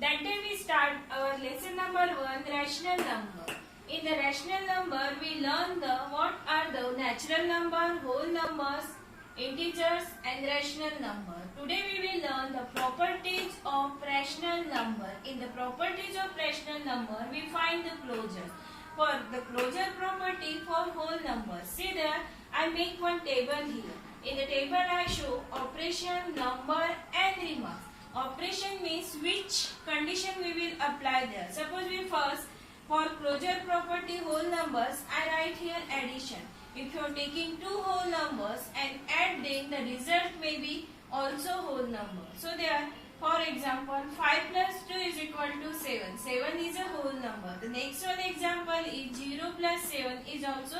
That day we start our lesson number 1, rational number. In the rational number, we learn what are the natural number, whole numbers, integers and rational number. Today we will learn the properties of rational number. In the properties of rational number, we find the closure. For the closure property for whole numbers, see there, I make one table here. In the table I show operation, number and remarks. Operation means which condition we will apply there. Suppose we first, for closure property whole numbers, I write here addition. If you are taking two whole numbers and add them, the result may be also whole number. So there, for example, 5 plus 2 is equal to 7. 7 is a whole number. The next one example is 0 plus 7 is also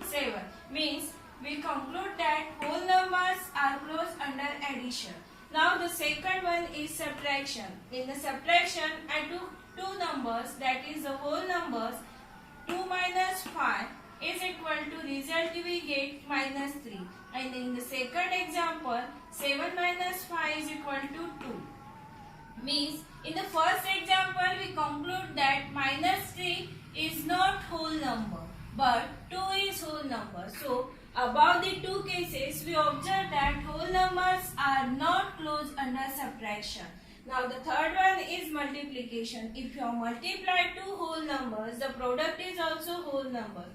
7. Means we conclude that whole numbers are closed under addition. Now the second one is subtraction. In the subtraction, I took two numbers, that is the whole numbers. 2 minus 5 is equal to result we get minus 3. And in the second example, 7 minus 5 is equal to 2. Means in the first example we conclude that minus 3 is not whole number but 2 is whole number. So above the two cases we observe that whole numbers are not closed under subtraction. Now the third one is multiplication. If you multiply two whole numbers, the product is also whole number.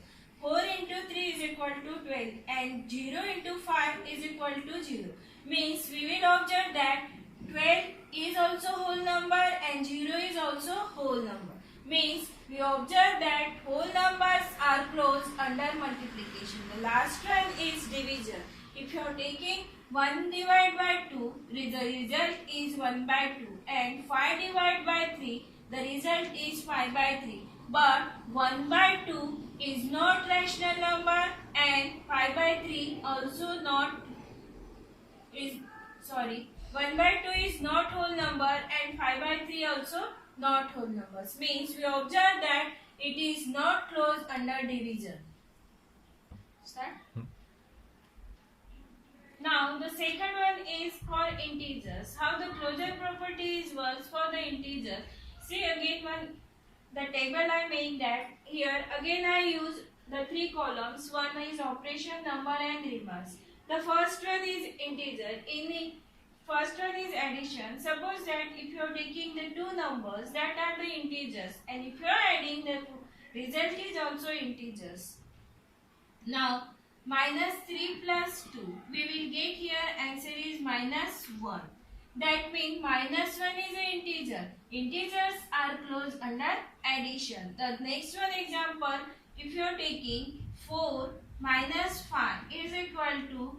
4 into 3 is equal to 12 and 0 into 5 is equal to 0. Means we will observe that 12 is also whole number and 0 is also whole number. Means we observe that whole numbers are closed under multiplication. The last one is division. If you are taking 1 divided by 2, the result is 1 by 2 and 5 divided by 3, the result is 5 by 3. But 1 by 2 is not rational number and 5 by 3 also not is 1 by 2 is not whole number and 5 by 3 also not whole numbers. Means we observe that it is not closed under division. Start. Now the second one is for integers. How the closure properties works for the integer. See again the table I make that here again I use the three columns. One is operation, number and remarks. The first one is integer. In the first one is addition. Suppose that if you are taking the two numbers that are the integers and if you are adding, the result is also integers. Now minus 3 plus 2, we will get here answer is minus 1. That means minus 1 is an integer. Integers are closed under addition. The next one example, if you are taking 4 minus 5 is equal to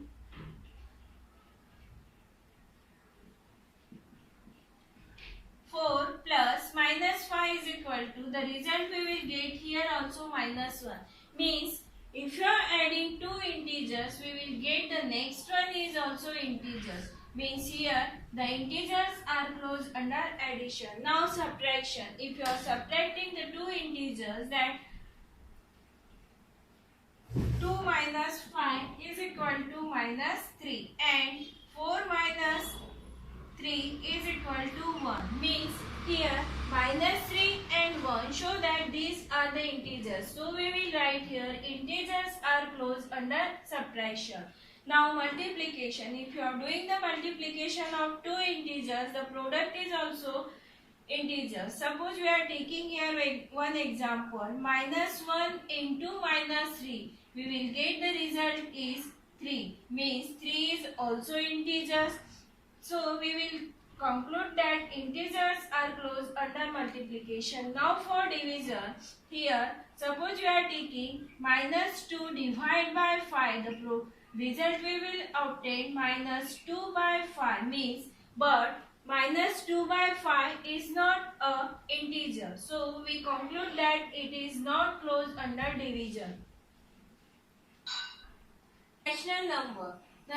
4 plus minus 5 is equal to, the result we will get here also minus 1. Means if you are adding two integers, we will get the next one is also integers. Means here the integers are closed under addition. Now subtraction. If you are subtracting the two integers, that 2 minus 5 is equal to minus 3 and 4 minus 3 is equal to 1. Means here minus 3 and 1 show that these are the integers. So we will write here integers are closed under subtraction. Now multiplication. If you are doing the multiplication of two integers, the product is also integers. Suppose we are taking here one example, minus 1 into minus 3. We will get the result is 3. Means 3 is also integers. So we will conclude that integers are closed under multiplication. Now for division, here suppose you are taking minus 2 divided by 5, the result we will obtain minus 2 by 5. Means but minus 2 by 5 is not a integer. So we conclude that it is not closed under division. Rational number. The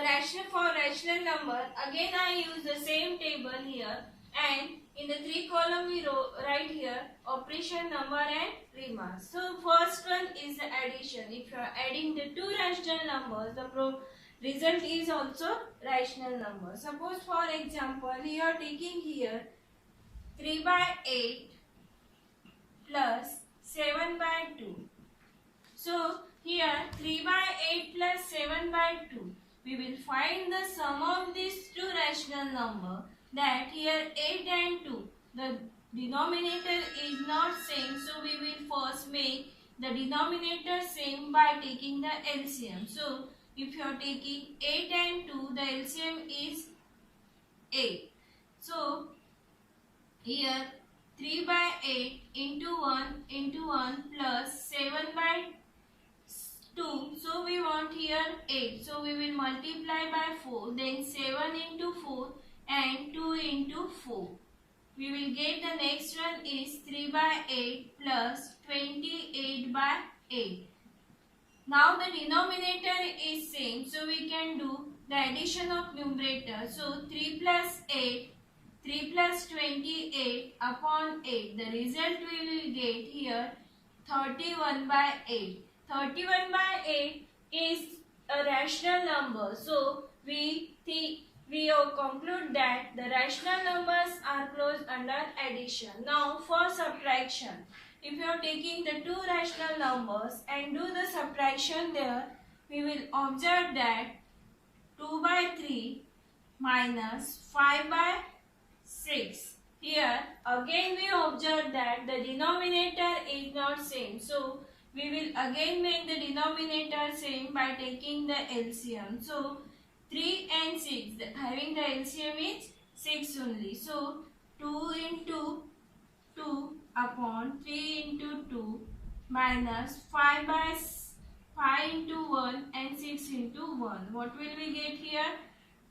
for rational number, again I use the same table here and in the three column we write here operation, number and remarks. So first one is the addition. If you are adding the two rational numbers, the result is also rational number. Suppose for example, you are taking here 3 by 8 plus 7 by 2. So here 3 by 8 plus 7 by 2. We will find the sum of these two rational numbers. That here 8 and 2. The denominator is not same. So we will first make the denominator same by taking the LCM. So if you are taking 8 and 2, the LCM is 8. So here 3 by 8 into 1 plus 7 by 2. So we want here 8. So we will multiply by 4. Then 7 into 4 and 2 into 4. We will get the next one is 3 by 8 plus 28 by 8. Now the denominator is same. So we can do the addition of numerator. So 3 plus 8. 3 plus 28 upon 8. The result we will get here 31 by 8. 31 by 8 is a rational number. So we conclude that the rational numbers are closed under addition. Now for subtraction. If you are taking the two rational numbers and do the subtraction there, we will observe that 2 by 3 minus 5 by 6. Here again we observe that the denominator is not same. So we will again make the denominator same by taking the LCM. So 3 and 6, having the LCM is 6 only. So 2 into 2 upon 3 into 2 minus 5 by 5 into 1 and 6 into 1. What will we get here?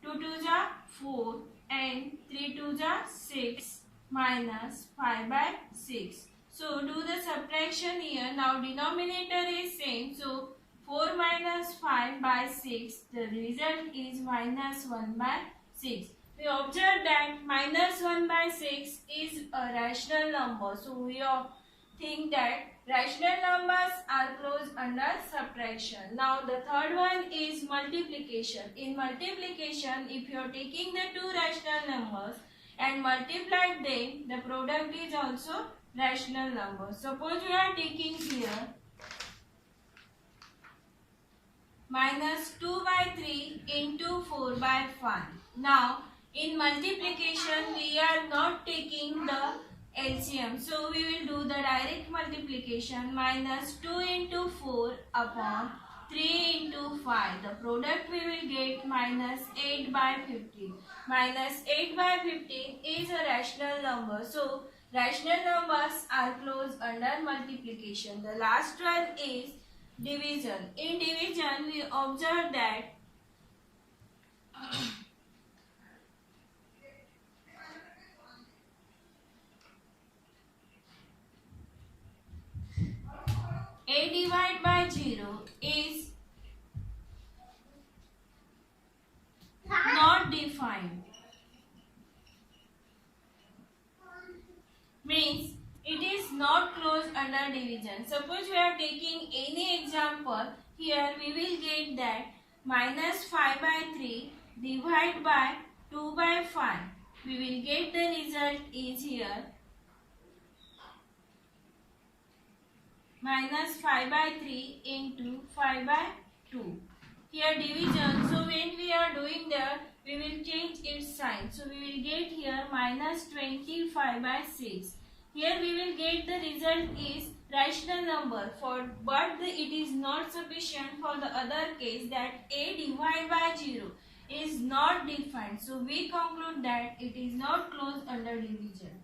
2 2s are 4 and 3 2s are 6 minus 5 by 6. So do the subtraction here. Now denominator is same. So 4 minus 5 by 6. The result is minus 1 by 6. We observe that minus 1 by 6 is a rational number. So we think that rational numbers are closed under subtraction. Now the third one is multiplication. In multiplication, if you are taking the two rational numbers and multiply them, the product is also rational number. Suppose we are taking here minus 2 by 3 into 4 by 5. Now in multiplication we are not taking the LCM. So we will do the direct multiplication. Minus 2 into 4 upon 3 into 5. The product we will get minus 8 by 15. Minus 8 by 15 is a rational number. So rational numbers are closed under multiplication. The last one is division. In division we observe that 8 divided by 0 is not defined. Means it is not closed under division. Suppose we are taking any example. Here we will get that minus 5 by 3 divided by 2 by 5. We will get the result is here minus 5 by 3 into 5 by 2. Here division. So when we are doing that, we will change its sign. So we will get here minus 25 by 6. Here we will get the result is rational number, but it is not sufficient for the other case that a divided by 0 is not defined. So we conclude that it is not closed under division.